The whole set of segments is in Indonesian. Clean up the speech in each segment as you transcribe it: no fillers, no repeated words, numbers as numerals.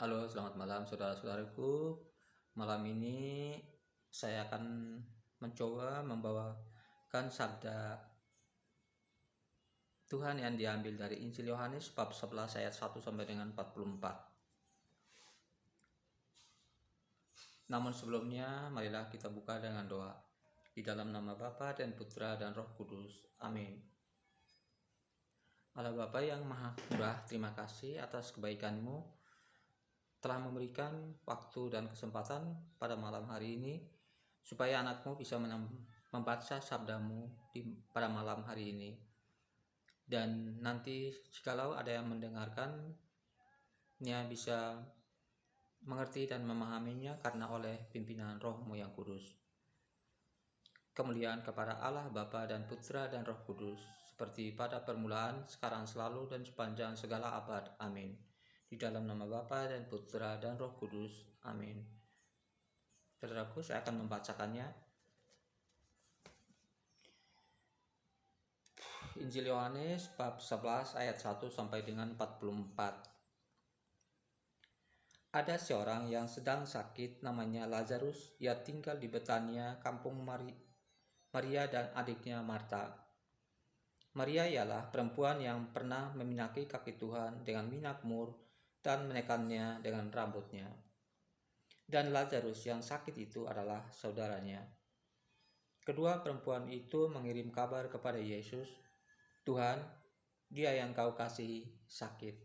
Halo, selamat malam saudara-saudaraku. Malam ini saya akan mencoba membawakan sabda Tuhan yang diambil dari Injil Yohanes bab 11 ayat 1 sampai dengan 44. Namun sebelumnya, marilah kita buka dengan doa. Di dalam nama Bapa dan Putra dan Roh Kudus. Amin. Allah Bapa yang Maha Murah, terima kasih atas kebaikan-Mu telah memberikan waktu dan kesempatan pada malam hari ini supaya anakmu bisa membaca sabdamu pada malam hari ini. Dan nanti jikalau ada yang mendengarkannya bisa mengerti dan memahaminya karena oleh pimpinan Roh-Mu yang kudus. Kemuliaan kepada Allah Bapa dan Putra dan Roh Kudus, seperti pada permulaan, sekarang, selalu, dan sepanjang segala abad. Amin. Di dalam nama Bapa dan Putra dan Roh Kudus. Amin. Saudaraku, saya akan membacakannya. Injil Yohanes bab 11 ayat 1 sampai dengan 44. Ada seorang yang sedang sakit namanya Lazarus. Ia tinggal di Betania, kampung Maria dan adiknya Marta. Maria ialah perempuan yang pernah meminaki kaki Tuhan dengan minyak mur dan menekannya dengan rambutnya. Dan Lazarus yang sakit itu adalah saudaranya. Kedua perempuan itu mengirim kabar kepada Yesus, "Tuhan, dia yang kau kasihi sakit."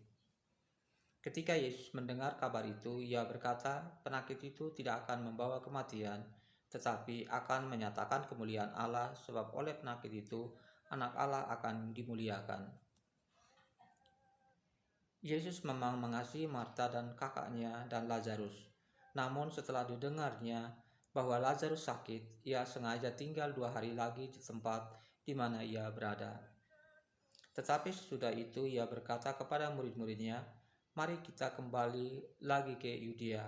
Ketika Yesus mendengar kabar itu, ia berkata, penyakit itu tidak akan membawa kematian, tetapi akan menyatakan kemuliaan Allah, sebab oleh penyakit itu anak Allah akan dimuliakan. Yesus memang mengasihi Marta dan kakaknya dan Lazarus. Namun setelah didengarnya bahwa Lazarus sakit, ia sengaja tinggal 2 hari lagi di tempat di mana ia berada. Tetapi sesudah itu ia berkata kepada murid-muridnya, "Mari kita kembali lagi ke Yudea."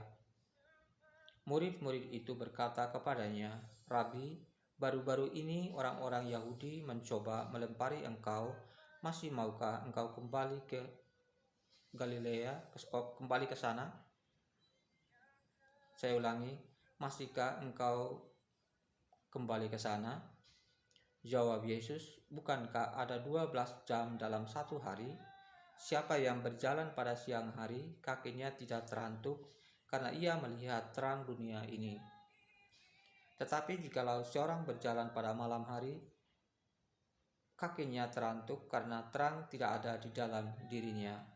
Murid-murid itu berkata kepadanya, "Rabi, baru-baru ini orang-orang Yahudi mencoba melempari engkau. Masih maukah engkau kembali ke Galilea, kembali ke sana?" Saya ulangi, masihkah engkau kembali ke sana? Jawab Yesus, "Bukankah ada 12 jam dalam satu hari? Siapa yang berjalan pada siang hari, kakinya tidak terantuk, karena ia melihat terang dunia ini. Tetapi jikalau seorang berjalan pada malam hari, kakinya terantuk karena terang tidak ada di dalam dirinya."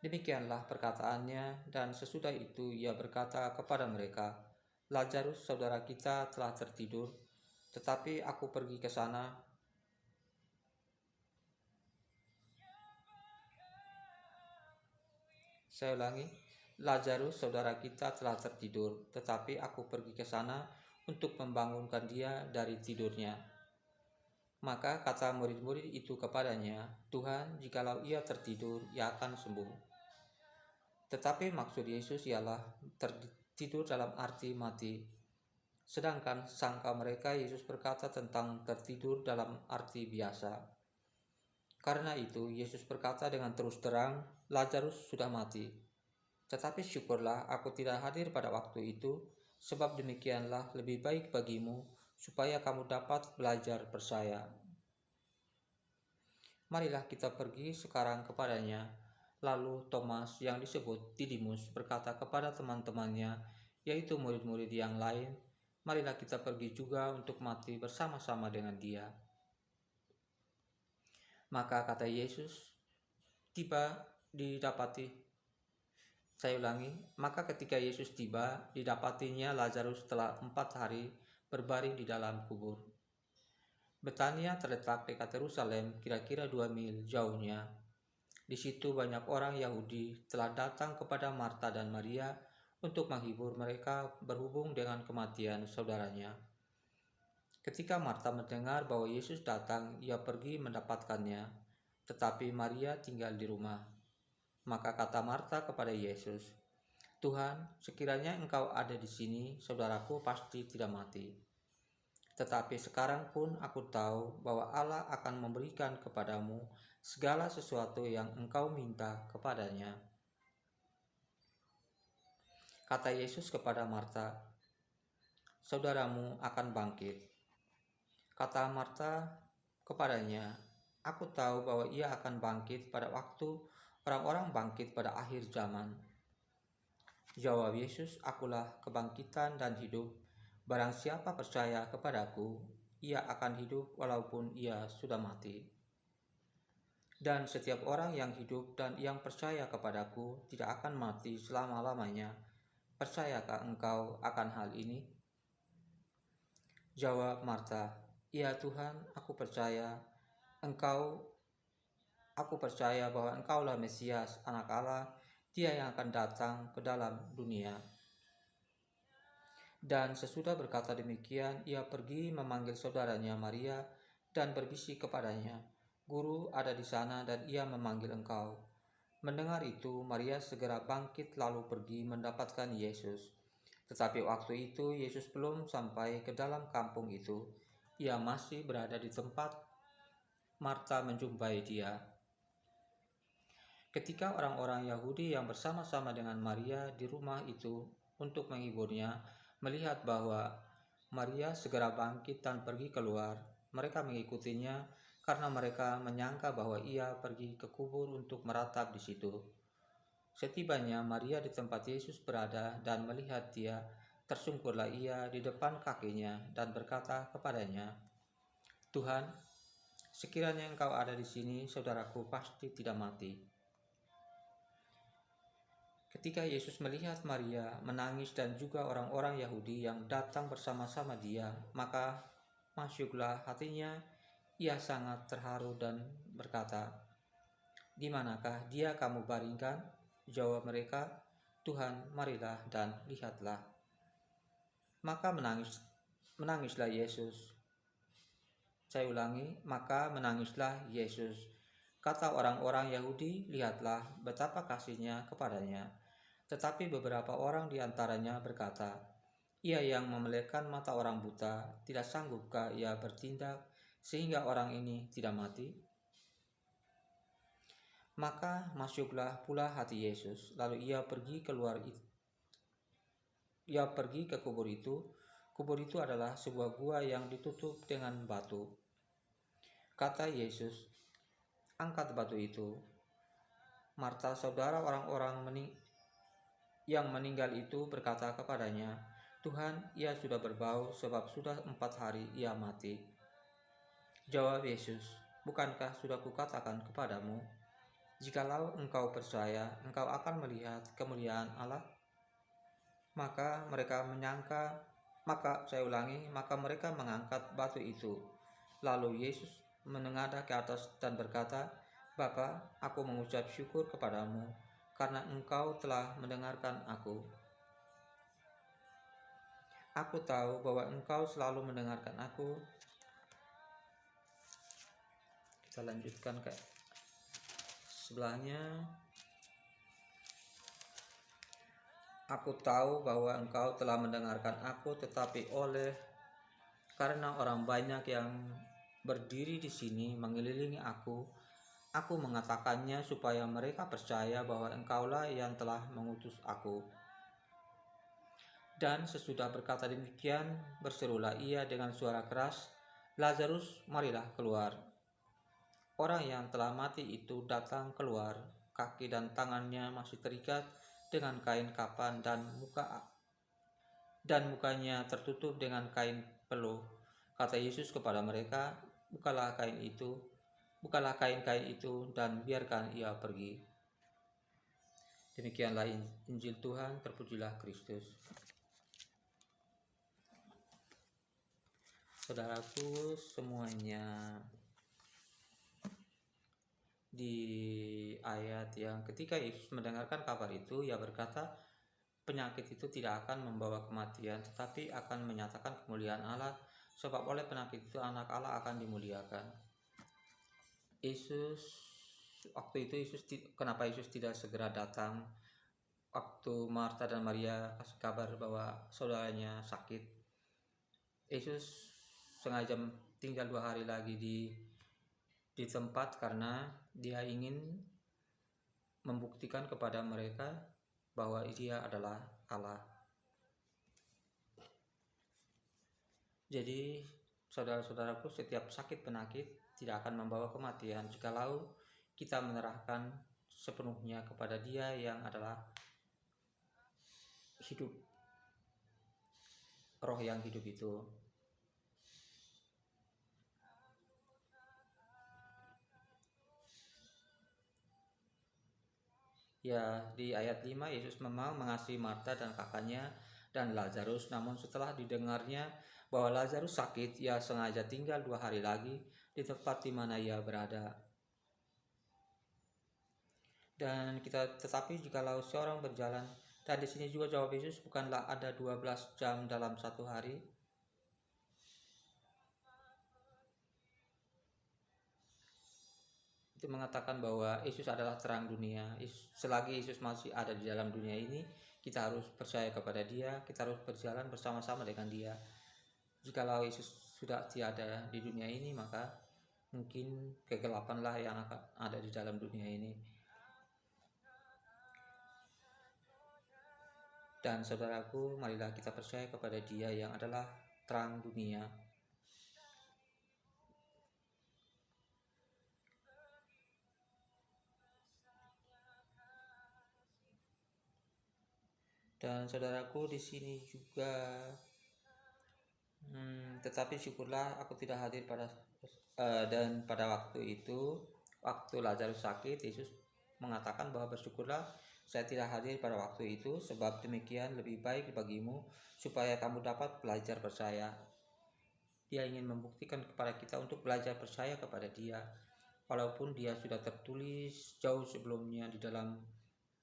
Demikianlah perkataannya, dan sesudah itu ia berkata kepada mereka, "Lazarus saudara kita telah tertidur, tetapi aku pergi ke sana." Saya ulangi, Lazarus saudara kita telah tertidur, tetapi aku pergi ke sana untuk membangunkan dia dari tidurnya. Maka kata murid-murid itu kepadanya, "Tuhan, jikalau ia tertidur, ia akan sembuh." Tetapi maksud Yesus ialah tertidur dalam arti mati. Sedangkan sangka mereka Yesus berkata tentang tertidur dalam arti biasa. Karena itu Yesus berkata dengan terus terang, "Lazarus sudah mati. Tetapi syukurlah aku tidak hadir pada waktu itu, sebab demikianlah lebih baik bagimu, supaya kamu dapat belajar percaya." Marilah kita pergi sekarang kepadanya. Lalu Thomas yang disebut Didimus berkata kepada teman-temannya, yaitu murid-murid yang lain, "Marilah kita pergi juga untuk mati bersama-sama dengan dia." Maka kata Yesus, Saya ulangi, maka ketika Yesus tiba, didapatinya Lazarus telah 4 hari berbaring di dalam kubur. Betania terletak dekat Yerusalem, kira-kira 2 mil jauhnya. Di situ banyak orang Yahudi telah datang kepada Marta dan Maria untuk menghibur mereka berhubung dengan kematian saudaranya. Ketika Marta mendengar bahwa Yesus datang, ia pergi mendapatkannya, tetapi Maria tinggal di rumah. Maka kata Marta kepada Yesus, "Tuhan, sekiranya engkau ada di sini, saudaraku pasti tidak mati. Tetapi sekarang pun aku tahu bahwa Allah akan memberikan kepadamu segala sesuatu yang engkau minta kepadanya." Kata Yesus kepada Marta, "Saudaramu akan bangkit." Kata Marta kepadanya, "Aku tahu bahwa ia akan bangkit pada waktu orang-orang bangkit pada akhir zaman." Jawab Yesus, "Akulah kebangkitan dan hidup. Barang siapa percaya kepadaku, ia akan hidup walaupun ia sudah mati. Dan setiap orang yang hidup dan yang percaya kepadaku tidak akan mati selama-lamanya. Percayakah engkau akan hal ini?" Jawab Marta, "Ya Tuhan, aku percaya bahwa Engkaulah Mesias, Anak Allah, Dia yang akan datang ke dalam dunia." Dan sesudah berkata demikian, ia pergi memanggil saudaranya Maria dan berbisik kepadanya, "Guru ada di sana dan ia memanggil engkau." Mendengar itu, Maria segera bangkit lalu pergi mendapatkan Yesus. Tetapi waktu itu Yesus belum sampai ke dalam kampung itu. Ia masih berada di tempat Marta menjumpai dia. Ketika orang-orang Yahudi yang bersama-sama dengan Maria di rumah itu untuk menghiburnya melihat bahwa Maria segera bangkit dan pergi keluar, mereka mengikutinya karena mereka menyangka bahwa ia pergi ke kubur untuk meratap di situ. Setibanya Maria di tempat Yesus berada dan melihat dia, tersungkurlah ia di depan kakinya dan berkata kepadanya, "Tuhan, sekiranya engkau ada di sini, saudaraku pasti tidak mati." Ketika Yesus melihat Maria menangis dan juga orang-orang Yahudi yang datang bersama-sama dia, maka masyuklah hatinya, ia sangat terharu dan berkata, "Di manakah dia kamu baringkan?" Jawab mereka, "Tuhan, marilah dan lihatlah." Maka menangislah Yesus. Saya ulangi, maka menangislah Yesus. Kata orang-orang Yahudi, "Lihatlah betapa kasihnya kepadanya." Tetapi beberapa orang di antaranya berkata, "Ia yang memelekkan mata orang buta, tidak sanggupkah ia bertindak sehingga orang ini tidak mati?" Maka masyuklah pula hati Yesus, lalu ia pergi ke kubur itu. Kubur itu adalah sebuah gua yang ditutup dengan batu. Kata Yesus, "Angkat batu itu." Marta, saudara orang-orang yang meninggal itu, berkata kepadanya, "Tuhan, ia sudah berbau sebab sudah 4 hari ia mati." Jawab Yesus, "Bukankah sudah kukatakan kepadamu, jikalau engkau percaya, engkau akan melihat kemuliaan Allah?" Maka mereka mengangkat batu itu. Lalu Yesus menengadah ke atas dan berkata, "Bapa, aku mengucap syukur kepadamu karena engkau telah mendengarkan aku. Aku tahu bahwa engkau selalu mendengarkan aku." Kita lanjutkan ke sebelahnya. "Aku tahu bahwa engkau telah mendengarkan aku, tetapi karena orang banyak yang berdiri di sini mengelilingi aku mengatakannya supaya mereka percaya bahwa engkaulah yang telah mengutus aku." Dan sesudah berkata demikian, berserulah ia dengan suara keras, "Lazarus, marilah keluar." Orang yang telah mati itu datang keluar, kaki dan tangannya masih terikat dengan kain kapan dan mukanya tertutup dengan kain peluh. Kata Yesus kepada mereka, bukalah kain-kain itu dan biarkan ia pergi." Demikianlah Injil Tuhan, terpujilah Kristus. Saudaraku semuanya, di ayat yang ketika Yesus mendengarkan kabar itu, ia berkata, penyakit itu tidak akan membawa kematian, tetapi akan menyatakan kemuliaan Allah, sebab oleh penyakit itu anak Allah akan dimuliakan. Kenapa Yesus tidak segera datang waktu Marta dan Maria kasih kabar bahwa saudaranya sakit? Yesus sengaja tinggal 2 hari lagi di tempat karena dia ingin membuktikan kepada mereka bahwa Dia adalah Allah. Jadi saudara-saudaraku, setiap sakit penyakit tidak akan membawa kematian jikalau kita menyerahkan sepenuhnya kepada Dia yang adalah hidup, roh yang hidup itu. Ya, di ayat 5 Yesus memang mengasihi Marta dan kakaknya dan Lazarus, namun setelah didengarnya bahwa Lazarus sakit, ia sengaja tinggal 2 hari lagi di tempat di mana ia berada. Dan tetapi jikalau seorang berjalan, dan di sini juga jawab Yesus, bukanlah ada 12 jam dalam satu hari? Itu mengatakan bahwa Yesus adalah terang dunia. Selagi Yesus masih ada di dalam dunia ini, kita harus percaya kepada Dia, kita harus berjalan bersama-sama dengan Dia. Jikalau Yesus sudah tiada di dunia ini, maka mungkin kegelapanlah yang akan ada di dalam dunia ini. Dan saudaraku, marilah kita percaya kepada Dia yang adalah terang dunia. Dan saudaraku, di sini juga tetapi syukurlah aku tidak hadir dan pada waktu itu, waktu Lazarus sakit, Yesus mengatakan bahwa bersyukurlah saya tidak hadir pada waktu itu, sebab demikian lebih baik bagimu supaya kamu dapat belajar percaya. Dia ingin membuktikan kepada kita untuk belajar percaya kepada Dia, walaupun Dia sudah tertulis jauh sebelumnya di dalam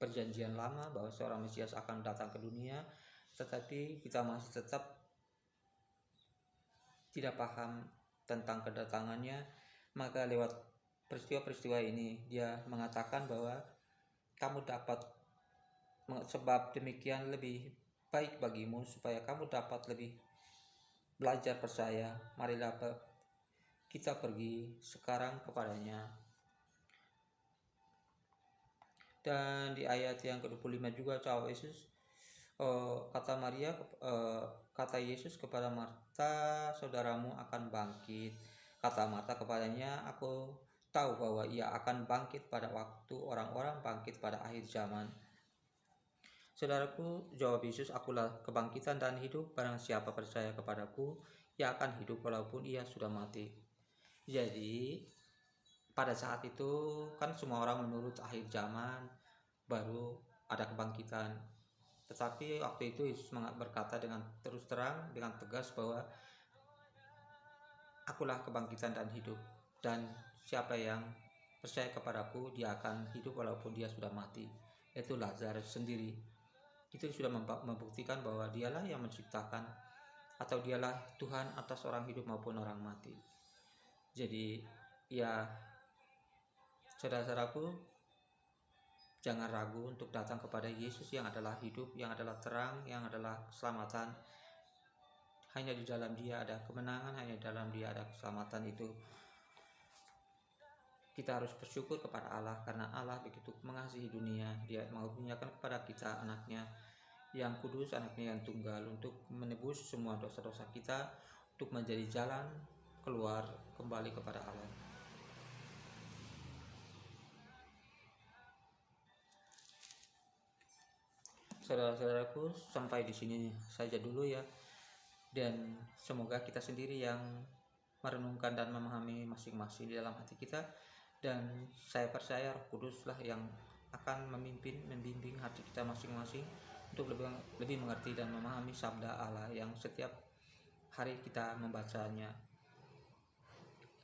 Perjanjian Lama bahwa seorang Mesias akan datang ke dunia, tetapi kita masih tetap tidak paham tentang kedatangannya. Maka lewat peristiwa-peristiwa ini Dia mengatakan bahwa kamu dapat, sebab demikian lebih baik bagimu supaya kamu dapat lebih belajar percaya. Marilah kita pergi sekarang kepadanya. Dan di ayat yang ke-25 juga jawab Yesus, kata Yesus kepada Marta, saudaramu akan bangkit. Kata Marta kepadanya, aku tahu bahwa ia akan bangkit pada waktu orang-orang bangkit pada akhir zaman. Saudaraku, jawab Yesus, akulah kebangkitan dan hidup. Barang siapa percaya kepadaku, ia akan hidup walaupun ia sudah mati. Jadi pada saat itu kan semua orang menurut akhir zaman baru ada kebangkitan. Tetapi waktu itu Yesus berkata dengan terus terang, dengan tegas bahwa akulah kebangkitan dan hidup, dan siapa yang percaya kepadaku dia akan hidup walaupun dia sudah mati. Itu Lazarus sendiri. Itu sudah membuktikan bahwa dialah yang menciptakan, atau dialah Tuhan atas orang hidup maupun orang mati. Jadi ya, saudara-saudaraku, jangan ragu untuk datang kepada Yesus yang adalah hidup, yang adalah terang, yang adalah keselamatan. Hanya di dalam Dia ada kemenangan, hanya di dalam Dia ada keselamatan. Itu kita harus bersyukur kepada Allah, karena Allah begitu mengasihi dunia. Dia mengaruniakan kepada kita anaknya yang kudus, anaknya yang tunggal, untuk menebus semua dosa-dosa kita, untuk menjadi jalan keluar kembali kepada Allah. Saudara-saudaraku, sampai di sini saja dulu ya. Dan semoga kita sendiri yang merenungkan dan memahami masing-masing di dalam hati kita. Dan saya percaya Roh Kudus lah yang akan membimbing hati kita masing-masing untuk lebih mengerti dan memahami sabda Allah yang setiap hari kita membacanya.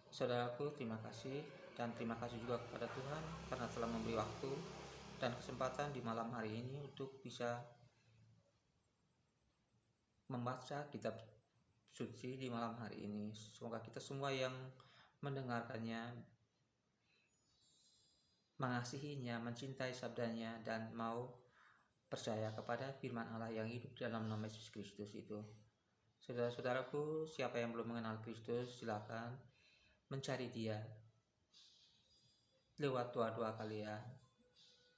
Saudaraku, terima kasih, dan terima kasih juga kepada Tuhan karena telah memberi waktu dan kesempatan di malam hari ini untuk bisa membaca kitab suci di malam hari ini. Semoga kita semua yang mendengarkannya mengasihinya, mencintai sabdanya, dan mau percaya kepada firman Allah yang hidup dalam nama Yesus Kristus itu. Saudara-saudaraku, siapa yang belum mengenal Kristus, silakan mencari Dia lewat doa-doa kalian.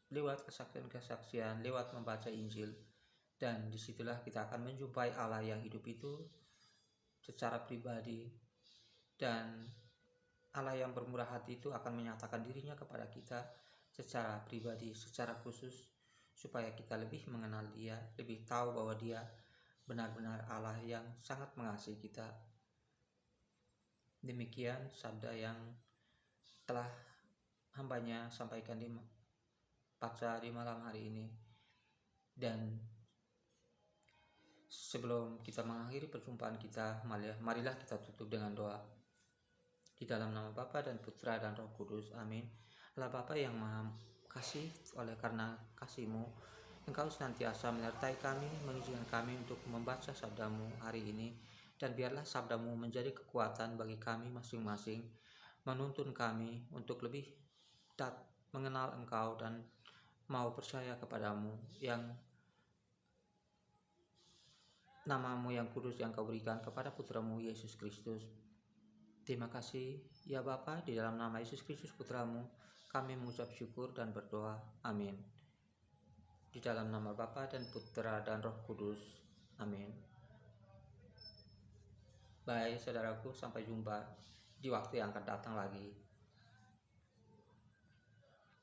lewat kesaksian-kesaksian, lewat membaca Injil. Dan disitulah kita akan menjumpai Allah yang hidup itu secara pribadi, dan Allah yang bermurah hati itu akan menyatakan dirinya kepada kita secara pribadi, secara khusus, supaya kita lebih mengenal Dia, lebih tahu bahwa Dia benar-benar Allah yang sangat mengasihi kita. Demikian sabda yang telah hambanya sampaikan di malam hari ini. Dan sebelum kita mengakhiri perjumpaan kita, marilah kita tutup dengan doa. Di dalam nama Bapa dan Putra dan Roh Kudus, amin. Allah Bapa yang Maha Kasih, oleh karena kasih-Mu, Engkau senantiasa menyertai kami, mengizinkan kami untuk membaca sabda-Mu hari ini, dan biarlah sabda-Mu menjadi kekuatan bagi kami masing-masing, menuntun kami untuk lebih mengenal Engkau dan mau percaya kepadamu, yang nama-Mu yang kudus yang Kau berikan kepada Putra-Mu Yesus Kristus. Terima kasih ya Bapa, di dalam nama Yesus Kristus Putra-Mu kami mengucap syukur dan berdoa. Amin. Di dalam nama Bapa dan Putra dan Roh Kudus. Amin. Baik saudaraku, sampai jumpa di waktu yang akan datang lagi.